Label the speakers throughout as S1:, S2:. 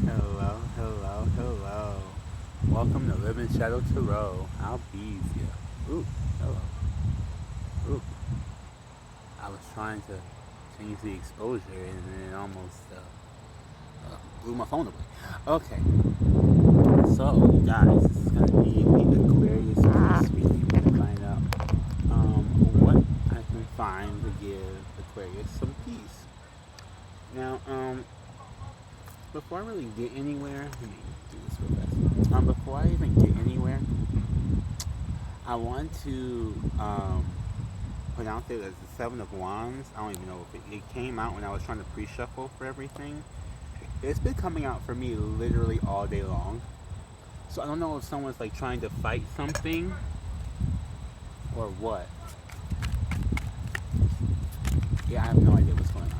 S1: Hello, hello, hello. Welcome to Live in Shadow Tarot. I'll be you. Ooh, hello. Ooh. I was trying to change the exposure and then it almost blew my phone away. Okay, so you guys, this is gonna be the Aquarius piece reading. We're gonna find out what I can find to give Aquarius some peace. Now, before I really get anywhere, let me do this real fast. Before I even get anywhere, I want to put out there that the Seven of Wands. I don't even know if it came out when I was trying to pre-shuffle for everything. It's been coming out for me literally all day long. So I don't know if someone's like trying to fight something or what. Yeah, I have no idea what's going on here.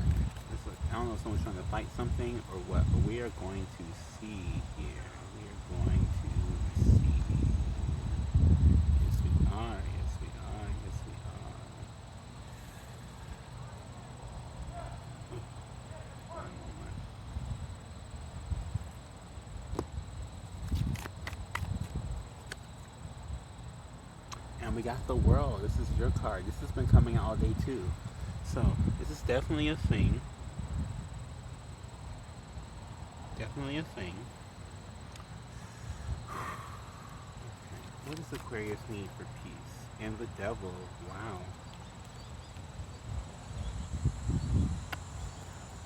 S1: I don't know if someone's trying to fight something or what, but we are going to see here. We are going to see. Yes, we are. Yes, we are. Yes, we are. One moment. And we got the World. This is your card. This has been coming out all day too. So this is definitely a thing. Definitely a thing. Okay. What does Aquarius need for peace? And the Devil. Wow.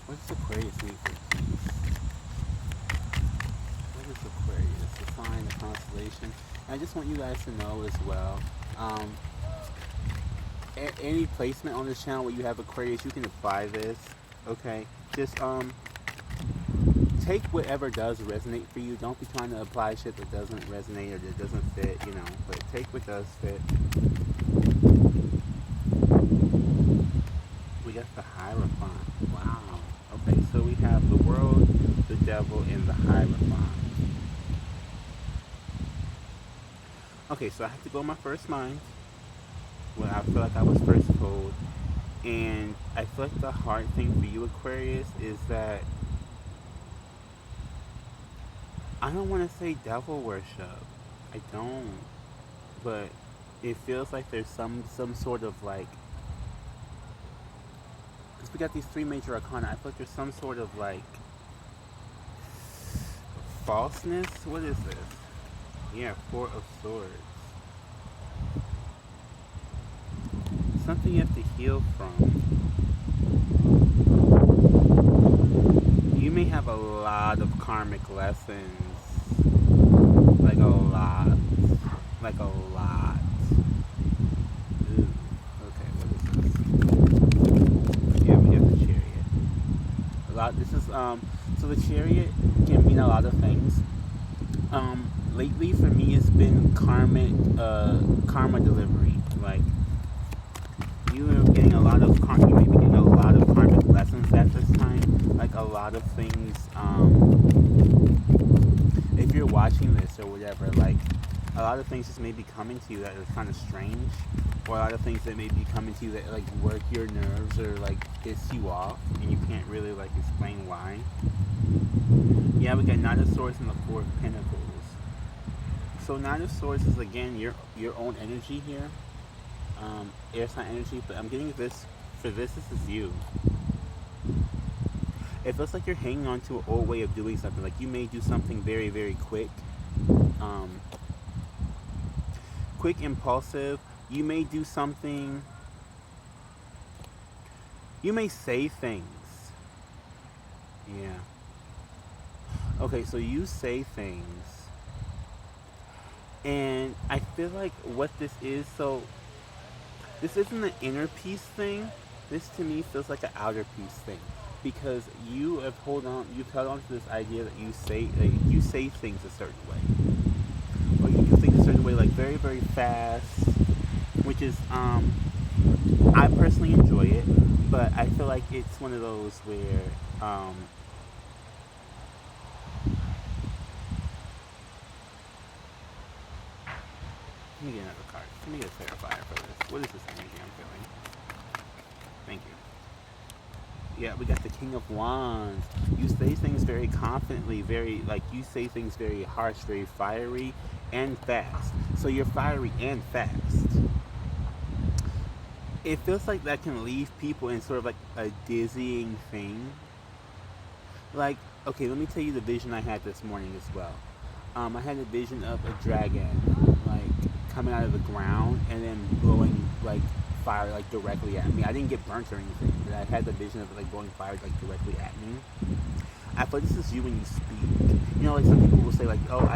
S1: What does Aquarius need for peace? What is Aquarius? The sign, the constellation. And I just want you guys to know as well. Any placement on this channel where you have Aquarius, you can apply this. Okay. Just take whatever does resonate for you. Don't be trying to apply shit that doesn't resonate or that doesn't fit, you know. But take what does fit. We got the Hierophant. Wow. Okay, so we have the World, the Devil, and the Hierophant. Okay, so I have to go my first mind. Well, I feel like I was first told. And I feel like the hard thing for you, Aquarius, is that I don't want to say devil worship. I don't. But it feels like there's some sort of like, because we got these three major arcana, I feel like there's some sort of like falseness. What is this? Yeah, Four of Swords. Something you have to heal from. You may have a lot of karmic lessons. Like a lot. Like a lot. Ooh. Okay, what is this? Yeah, we got the Chariot. A lot. This is so the Chariot can mean a lot of things. Lately for me it's been karma delivery. Like you are getting a lot of you may be getting a lot of karmic lessons at this time. Like a lot of things, if you're watching this or whatever, like a lot of things just may be coming to you that are kind of strange, or a lot of things that may be coming to you that like work your nerves or like piss you off and you can't really like explain why. Yeah, we got Knight of Swords and the Four of Pentacles. So Knight of Swords is again your own energy here, air sign energy, but I'm getting this for this is you. It feels like you're hanging on to an old way of doing something. Like you may do something very, very quick, quick, impulsive. You may do something. You may say things. Yeah. Okay, so you say things. And I feel like what this is, so this isn't an inner peace thing. This to me feels like an outer peace thing. Because you've held on to this idea that you say things a certain way. Or you do things a certain way, like very, very fast. Which is, I personally enjoy it. But I feel like it's one of those where, let me get another card. Let me get a clarifier for this. What is this energy I'm feeling? Thank you. Yeah, we got the King of Wands. You say things very confidently, very, like, you say things very harsh, very fiery and fast. So you're fiery and fast. It feels like that can leave people in sort of like a dizzying thing. Like, okay, let me tell you the vision I had this morning as well. I had a vision of a dragon, like, coming out of the ground and then blowing, like, fire, like, directly at me. I didn't get burnt or anything, but I had the vision of it, like, blowing fire, like, directly at me. I feel like this is you when you speak. You know, like, some people will say, like, oh,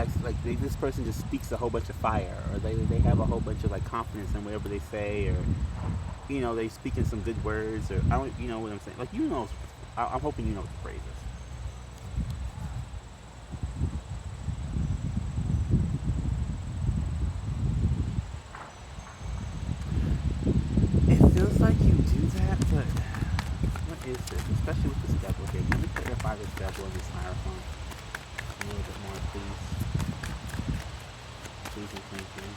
S1: this person just speaks a whole bunch of fire, or they have a whole bunch of, like, confidence in whatever they say, or, you know, they speak in some good words, or, I don't, you know what I'm saying? Like, you know, I'm hoping you know what the phrase is. It feels like you do that, but what is this? Especially with this devil here. Can we clarify this devil in this hierophant a little bit more, please? Please and thank you.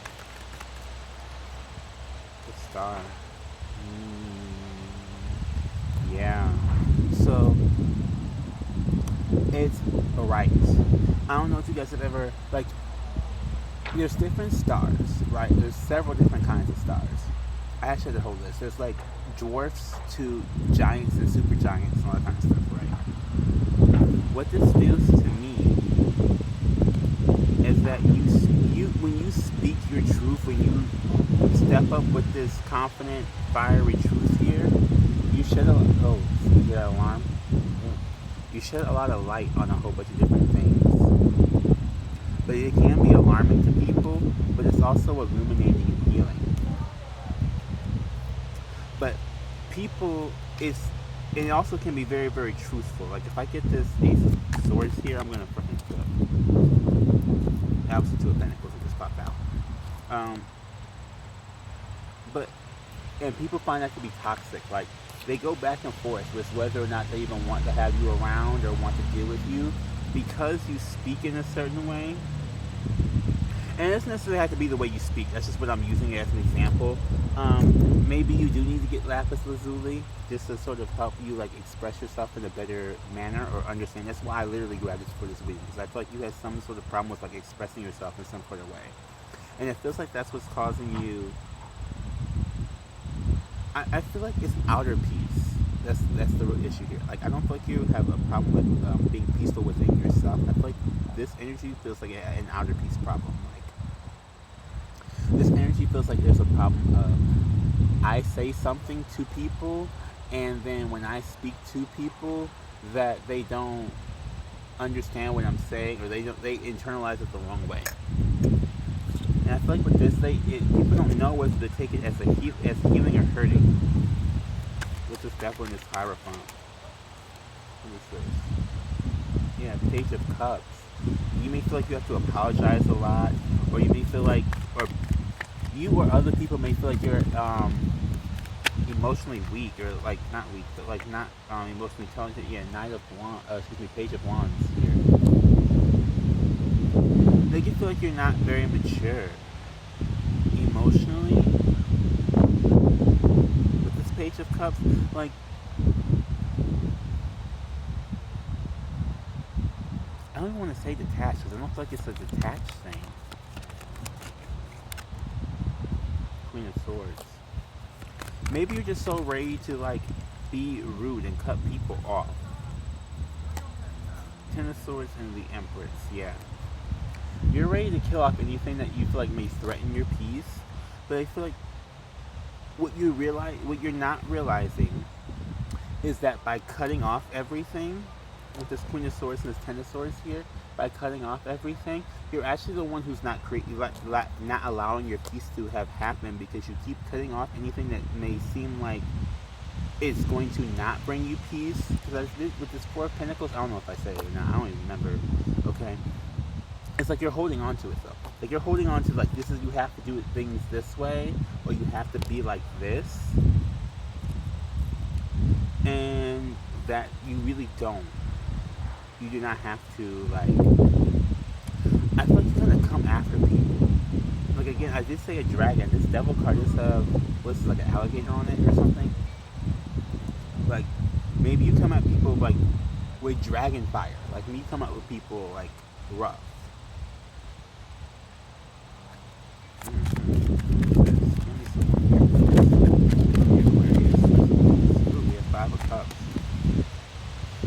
S1: The star. Yeah. So, it's right. I don't know if you guys have ever, like, there's different stars, right? There's several different kinds of stars. I actually had a whole list. There's like dwarfs to giants and super giants and all that kind of stuff, right? What this feels to me is that you when you speak your truth, when you step up with this confident, fiery truth here, you shed a you hear that alarm? You shed a lot of light on a whole bunch of different things. But it can be alarming to people, but it's also illuminating and healing. But people, it also can be very, very truthful. Like, if I get this Ace of Swords here, I'm going to freaking flip. That was the Two of Pentacles that just popped out. And people find that to be toxic. Like, they go back and forth with whether or not they even want to have you around or want to deal with you because you speak in a certain way. And it doesn't necessarily have to be the way you speak. That's just what I'm using as an example. Maybe you do need to get lapis lazuli just to sort of help you, like, express yourself in a better manner or understand. That's why I literally grabbed this for this video, because I feel like you have some sort of problem with, like, expressing yourself in some sort of way. And it feels like that's what's causing you. I feel like it's outer peace. That's the real issue here. Like, I don't feel like you have a problem with being peaceful within yourself. I feel like this energy feels like an outer peace problem. Like, this energy feels like there's a problem of I say something to people, and then when I speak to people, that they don't understand what I'm saying, or they internalize it the wrong way. And I feel like with this, people don't know whether to take it as healing or hurting. With this devil in this hierophant. What is this? Yeah, Page of Cups. You may feel like you have to apologize a lot, or you may feel like, or you or other people may feel like you're emotionally weak, or like not weak, but like not emotionally intelligent. Yeah, Page of Wands here. They can feel like you're not very mature emotionally. With this Page of Cups, like, I don't even want to say detached, because I don't feel like it's a detached thing. Queen of Swords. Maybe you're just so ready to, like, be rude and cut people off. Ten of Swords and the Empress, yeah. You're ready to kill off anything that you feel like may threaten your peace, but I feel like what you're not realizing is that by cutting off everything, with this Queen of Swords and this Ten of Swords here, by cutting off everything, you're actually the one who's not not allowing your peace to have happened, because you keep cutting off anything that may seem like it's going to not bring you peace. Because with this Four of Pentacles, I don't know if I said it or not, I don't even remember, okay? It's like you're holding on to it, though. Like, you're holding on to, like, this is, you have to do things this way, or you have to be like this. And that you really don't. You do not have to, like, I feel like you're gonna come after people. Like, again, I did say a dragon. This devil card does have, what's this, like an alligator on it or something? Like, Maybe you come at people like with dragon fire. Like me, come at with people like rough. Ooh, we have 5 of Cups.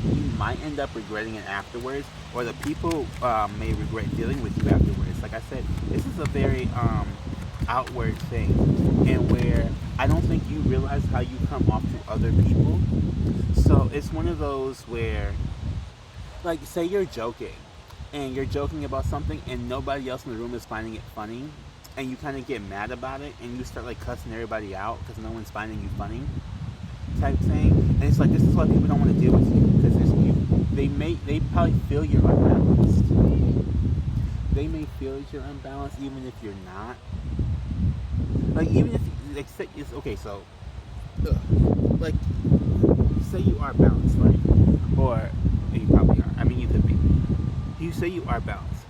S1: You might end up regretting it afterwards, or the people may regret dealing with you afterwards. Like I said, this is a very outward thing, and where I don't think you realize how you come off to other people. So it's one of those where, like, say you're joking, and you're joking about something, and nobody else in the room is finding it funny, and you kind of get mad about it, and you start like cussing everybody out because no one's finding you funny, type thing. And it's like, this is why people don't want to deal with you, because they probably feel you're unbalanced. They may feel you're unbalanced even if you're not. Like, even if like, say, it's okay, so like, say you are balanced, right? Or you probably are. I mean, you could be. You say you are balanced.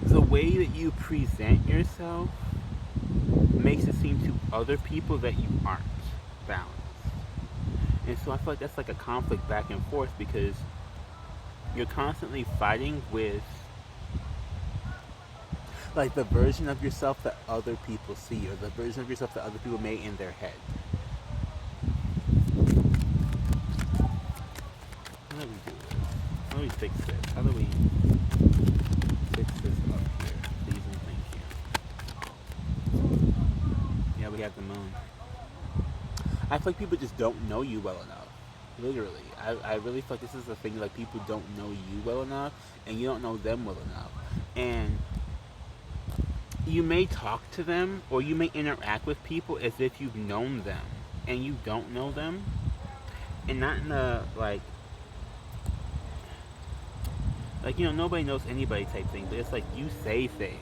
S1: The way that you present yourself makes it seem to other people that you aren't balanced. And so I feel like that's like a conflict back and forth, because you're constantly fighting with like the version of yourself that other people see, or the version of yourself that other people made in their head. How do we do this? How do we fix this? How do we fix this up here? Please and thank you. Yeah, we have the moon. I feel like people just don't know you well enough. Literally. I really feel like this is the thing, like, people don't know you well enough, and you don't know them well enough. And you may talk to them, or you may interact with people as if you've known them, and you don't know them. And not in a, like, you know, nobody knows anybody type thing, but it's like you say things.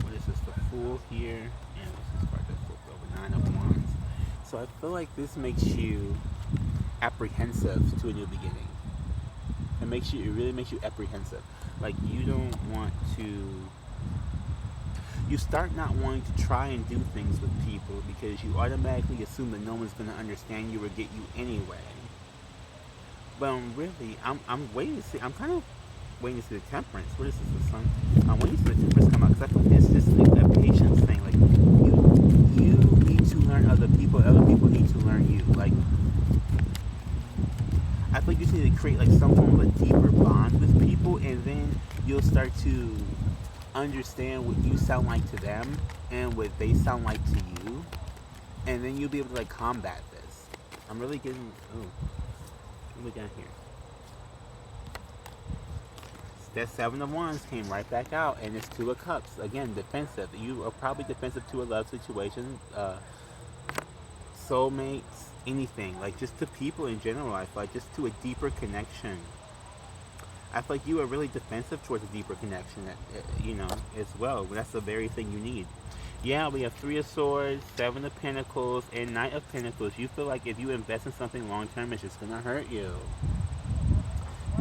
S1: What is this? The Fool here, and this is part of the Fool over 9 of Wands. So I feel like this makes you apprehensive to a new beginning. It really makes you apprehensive. Like, you don't want to. You start not wanting to try and do things with people because you automatically assume that no one's going to understand you or get you anyway. But I'm waiting to see. I'm kind of waiting to see the Temperance. What is this, the Sun? I'm waiting to see the Temperance come out, because I feel like it's just like a patience thing. Like, you need to learn other people need to learn you. Like, I feel like you just need to create like some form of a deeper bond with people, and then you'll start to understand what you sound like to them and what they sound like to you, and then you'll be able to like combat this. I'm really getting. Ooh, what do we got here? That 7 of Wands came right back out, and it's 2 of Cups. Again, defensive. You are probably defensive to a love situation, soulmates, anything. Like, just to people in general, I feel like, just to a deeper connection. I feel like you are really defensive towards a deeper connection, you know, as well. That's the very thing you need. Yeah, we have 3 of Swords, 7 of Pentacles, and Knight of Pentacles. You feel like if you invest in something long term, it's just gonna hurt you.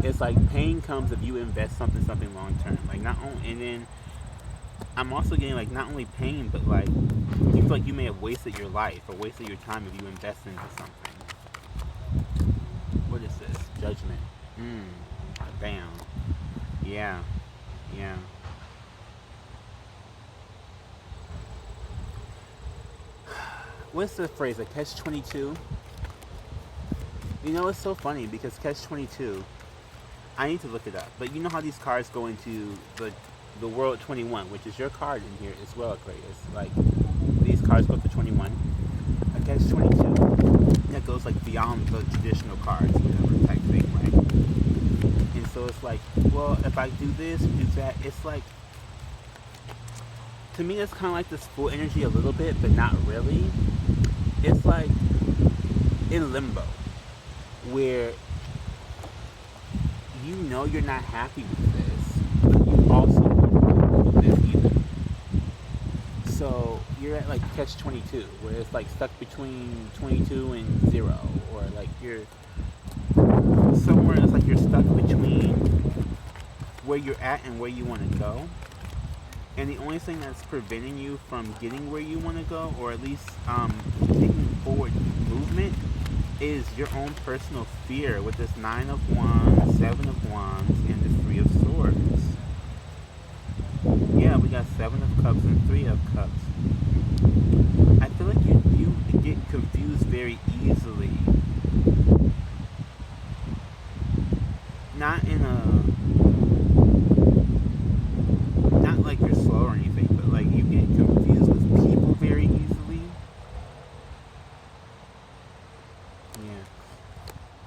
S1: It's like pain comes if you invest something long term. Like, not only, and then I'm also getting like not only pain, but like you feel like you may have wasted your life or wasted your time if you invest into something. What is this? Judgment. Bam. Yeah. What's the phrase? Like catch-22? You know, it's so funny because catch-22, I need to look it up, but you know how these cards go into the World 21, which is your card in here as well, Aquarius. Like, these cards go to 21. A catch-22, that goes like beyond the traditional cards, whatever type thing, right? And so it's like, well, if I do this, do that, it's like, to me, it's kind of like this full energy a little bit, but not really. It's like in limbo, where you know you're not happy with this, but you also don't do this either. So you're at like catch-22, where it's like stuck between 22 and 0, or like you're somewhere. It's like you're stuck between where you're at and where you want to go. And the only thing that's preventing you from getting where you want to go, or at least taking forward movement, is your own personal fear with this 9 of Wands, 7 of Wands, and the 3 of Swords. Yeah, we got 7 of Cups and 3 of Cups. I feel like you get confused very easily. Not in a... Not like you're slow or anything, but like you get confused with people very easily. Yeah.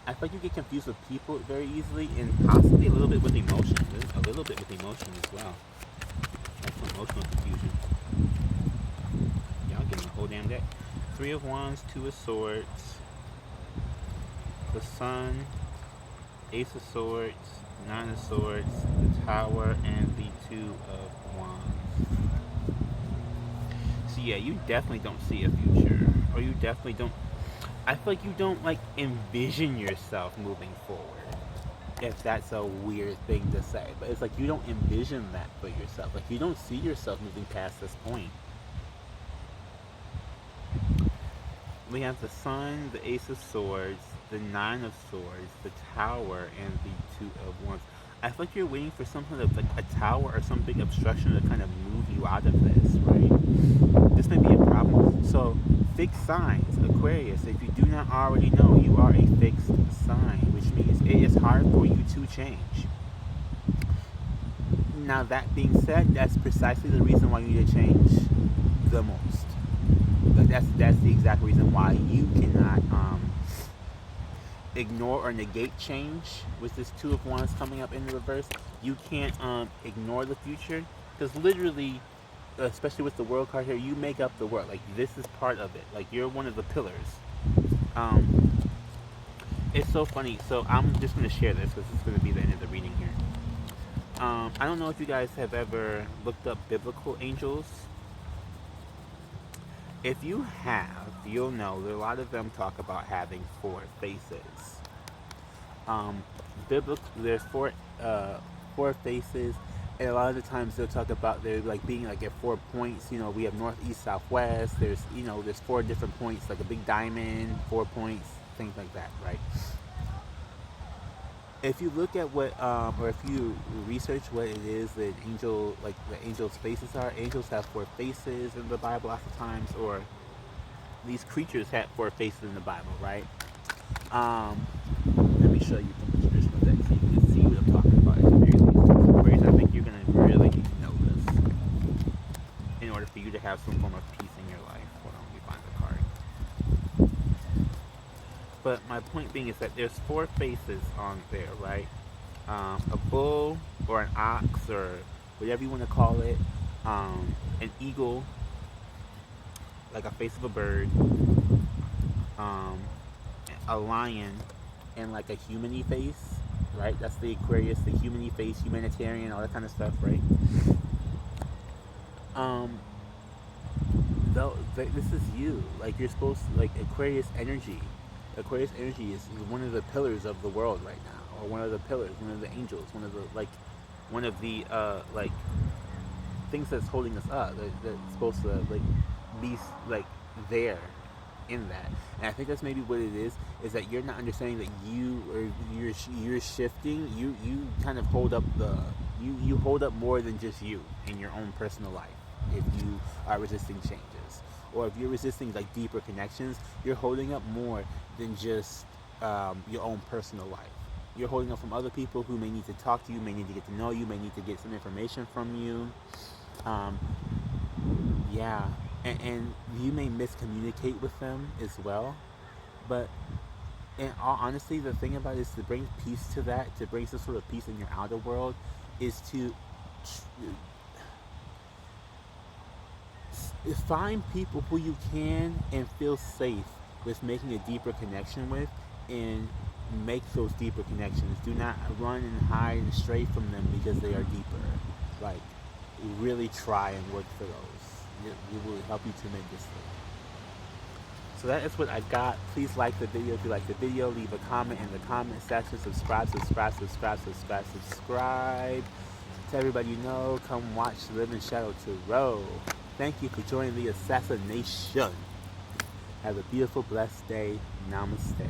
S1: I feel like you get confused with people very easily, and possibly a little bit with emotion. A little bit with emotion as well. Like some emotional confusion. Y'all getting the whole damn deck. 3 of Wands, 2 of Swords, the Sun, Ace of Swords, 9 of Swords, the Tower, and the 2 of Wands. So yeah, you definitely don't see a future, or you definitely don't. I feel like you don't like envision yourself moving forward. If that's a weird thing to say, but it's like you don't envision that for yourself. Like you don't see yourself moving past this point. We have the Sun, the Ace of Swords, the 9 of Swords, the Tower, and the 2 of Wands. I feel like you're waiting for something of like a tower or some big obstruction to kind of move you out of this, right? This may be a problem. So, fixed signs, Aquarius, if you do not already know, you are a fixed sign, which means it is hard for you to change. Now, that being said, that's precisely the reason why you need to change the most. That's the exact reason why you cannot ignore or negate change with this 2 of Wands coming up in the reverse. You can't ignore the future, because literally, especially with the World card here, you make up the world. Like this is part of it. Like you're one of the pillars. It's so funny. So I'm just going to share this because it's going to be the end of the reading here. I don't know if you guys have ever looked up biblical angels. If you have, you'll know that a lot of them talk about having 4 faces. There's four faces, and a lot of the times they'll talk about there like being like at 4 points. You know, we have north, east, south, west. There's there's 4 different points, like a big diamond, 4 points, things like that, right? If you look at what, or if you research what it is that angel, like the angels' faces are, angels have 4 faces in the Bible oftentimes, or these creatures have 4 faces in the Bible, right? Let me show you from the traditional deck so you can see what I'm talking about at the very least. Aquarius, I think you're going to really need to know this in order for you to have some form of peace in your life. Hold on, let me find the card. But my point being is that there's 4 faces on there, right? A bull or an ox or whatever you want to call it, an eagle, like a face of a bird, a lion, and like a human-y face, right? That's the Aquarius, the human-y face, humanitarian, all that kind of stuff, right? This is you. Like you're supposed to, like Aquarius energy. Aquarius energy is one of the pillars of the world right now, or one of the pillars, one of the angels, one of the like things that's holding us up. That's supposed to like be like there in that. And I think that's maybe what it is that you're not understanding that you're shifting. You kind of hold up you hold up more than just you in your own personal life. If you are resisting changes, or if you're resisting like deeper connections, you're holding up more than just your own personal life. You're holding up from other people who may need to talk to you, may need to get to know you, may need to get some information from you. Yeah, and you may miscommunicate with them as well. But in all honesty, the thing about it is to bring peace to that, to bring some sort of peace in your outer world, is to find people who you can and feel safe with making a deeper connection with, and make those deeper connections. Do not run and hide and stray from them because they are deeper. Like, really try and work for those. It will help you tremendously. So that is what I got. Please like the video if you like the video. Leave a comment in the comment section. Subscribe. to everybody you know, come watch Live in Shadow Tarot. Thank you for joining the Assassination. Have a beautiful, blessed day. Namaste.